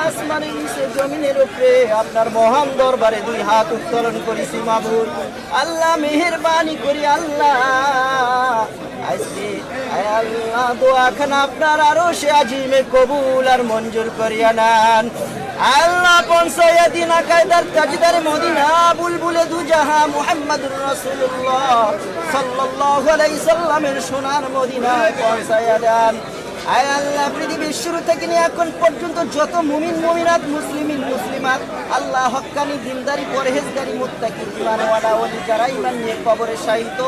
আসমানের নিচে জমিনের উপরে আপনার মহান দরবারে দুই হাত উত্তোলন করেছি মাবুদ। আল্লাহ মেহেরবানি করি আল্লাহ আজকে আল্লাহ দোয়াখানা আপনার আরো সে আজিমে কবুল আর মঞ্জুর করিয়া নেন। আল্লাহ পৌঁছাইয়া দিন কায়দার তাজদার মদিনা বুলবুলে দুজাহা মুহাম্মদুর রাসূলুল্লাহ সাল্লাল্লাহু আলাইহি সাল্লামের সোনার মদিনায় পৌঁছাইয়া দেন। আয় আল্লাহ পৃথিবীর শুরু থেকে নিয়ে এখন পর্যন্ত যত মুমিন মুমিনাত মুসলিমিন মুসলিমাত আল্লাহ হক্কানি দিনদারি পরহেজগারি মুত্তাকি ঈমানওয়ালা ওলি যারা ঈমান নিয়ে কবরে শায়িত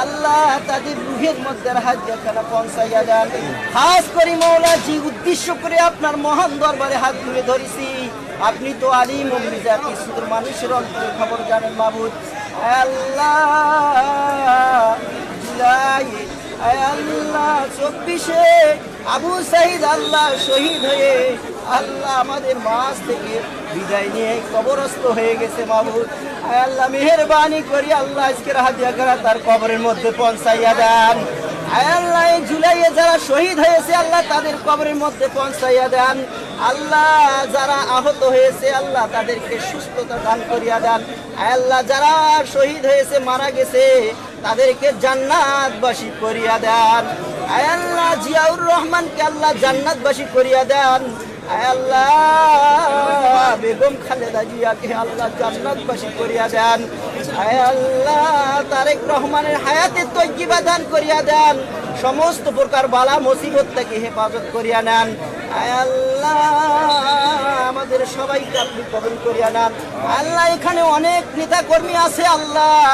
আল্লাহ তাদের রুহের মধ্যে হাজখানা পৌঁছাইয়া দেন। খাস করে মওলা জি উদ্দেশ্য করে আপনার মহান দরবারে হাত তুলে ধরেছি। আপনি তো আলিম ও মিজাতি সুদূর মানুষের অন্তরের খবর জানেন মাবুদ। আল্লাহ আল্লাহ 24-এ আবু সাঈদ আল্লাহ শহীদ হয়ে আল্লাহ আমাদের মাঝ থেকে বিদায় নিয়ে কবরস্থ হয়ে গেছে মাবুদ। আল্লাহ মেহেরবানি করি আল্লাহ আজকের হাদিয়া করা তার কবরের মধ্যে পৌঁছাইয়া দেন। আল্লাহ এই জুলাইয়ে যারা শহীদ হয়েছে আল্লাহ তাদের কবরের মধ্যে পৌঁছাইয়া দেন। আল্লাহ যারা আহত হয়েছে আল্লাহ তাদেরকে সুস্থতা দান করিয়া দেন। আল্লাহ যারা শহীদ হয়েছে মারা গেছে তাদেরকে জান্নাতবাসী করিয়া দেন। আল্লাহ জিয়াউর রহমানকে আল্লাহ জান্নাতবাসী করিয়া দেন। আল্লাহ বেগম খালেদা জিয়াকে আল্লাহ জান্নাতবাসী করিয়া দেন। আল্লাহ তারেক রহমানের হায়াতে তয়্যিবা দান করিয়া দেন। সমস্ত প্রকার বালা মুসিবত থেকে হেফাজত করিয়া নেন। আল্লাহ আমাদের সবাইকে আপনি কবুল করিয়া নেন। আল্লাহ এখানে অনেক নেতা কর্মী আছে আল্লাহ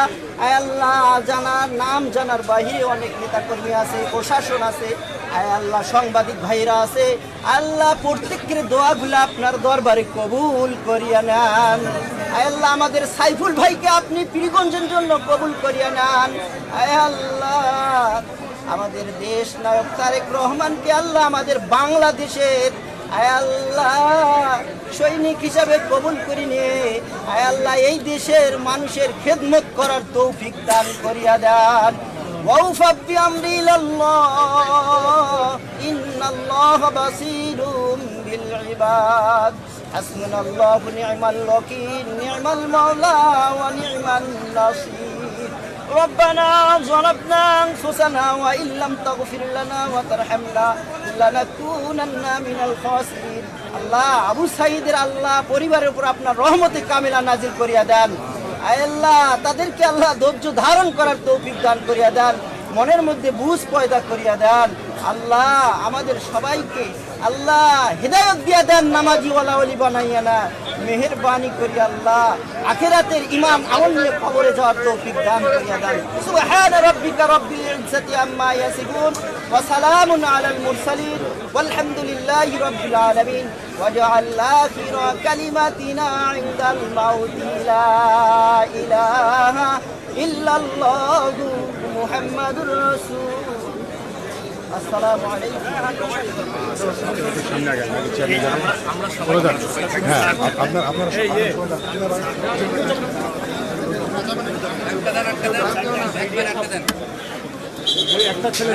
আল্লাহ জানার নাম জানার বাহিরে অনেক নেতা কর্মী আছে, প্রশাসন আছে, আল্লাহ সাংবাদিক ভাইরা আছে। আল্লাহ প্রত্যেকের দোয়াগুলো আপনার দরবারে কবুল করিয়া নেন। আল্লাহ আমাদের সাইফুল ভাইকে আপনি পীরগঞ্জের জন্য কবুল করিয়া নেন। আল্লাহ আমাদের দেশ নায়ক তারেক রহমানকে আল্লাহ আমাদের বাংলাদেশের আল্লাহ সৈনিক হিসাবে কবুল করে নিয়ে আল্লাহ এই দেশের মানুষের খেদমত করার তৌফিক দান করিয়া দেন। ওয়াউফা বিআমরি ইলাল্লাহ ইন্নাল্লাহ বাসীরুম বিল ইবাদ। হাসবুনাল্লাহু নি'মাল ওয়াকিল নি'মাল মাওলা ওয়া নি'মান নাসীর। ربنا ظلمنا أنفسنا وإن لم تغفر لنا وترحمنا لنكونن من الخاسرين। আল্লাহ আবু সাঈদের আল্লাহ পরিবারের উপর আপনার রহমতে কামিলা নাজিল করিয়া দেন। আল্লাহ তাদেরকে আল্লাহ ধৈর্য ধারণ করার তৌফিক দান করিয়া দেন, মনের মধ্যে বুঝ পয়দা করিয়া দেন। আল্লাহ আমাদের সবাইকে আল্লাহ হিদায়াত দিয়া দেন, নামাজি ওয়ালা ওলি বানাইয়া না। মেহেরবানি করি আল্লাহ আখিরাতের ইমাম আমল নিয়ে কবরে যাওয়ার তৌফিক দান করিয়া দেন। সুবহান রাব্বিকা রাব্বিল ইজ্জাতি আম্মা ইয়াসিফুন ওয়া সালামুন আলাল মুরসালিন ওয়ালহামদুলিল্লাহি রাব্বিল আলামিন। ওয়াজআল আখিরা কালিমাতিনা ইনদাল মাউতি লা ইলাহা ইল্লাল্লাহু মুহাম্মাদুর রাসূল। আসসালামু আলাইকুম। একটা ছেলে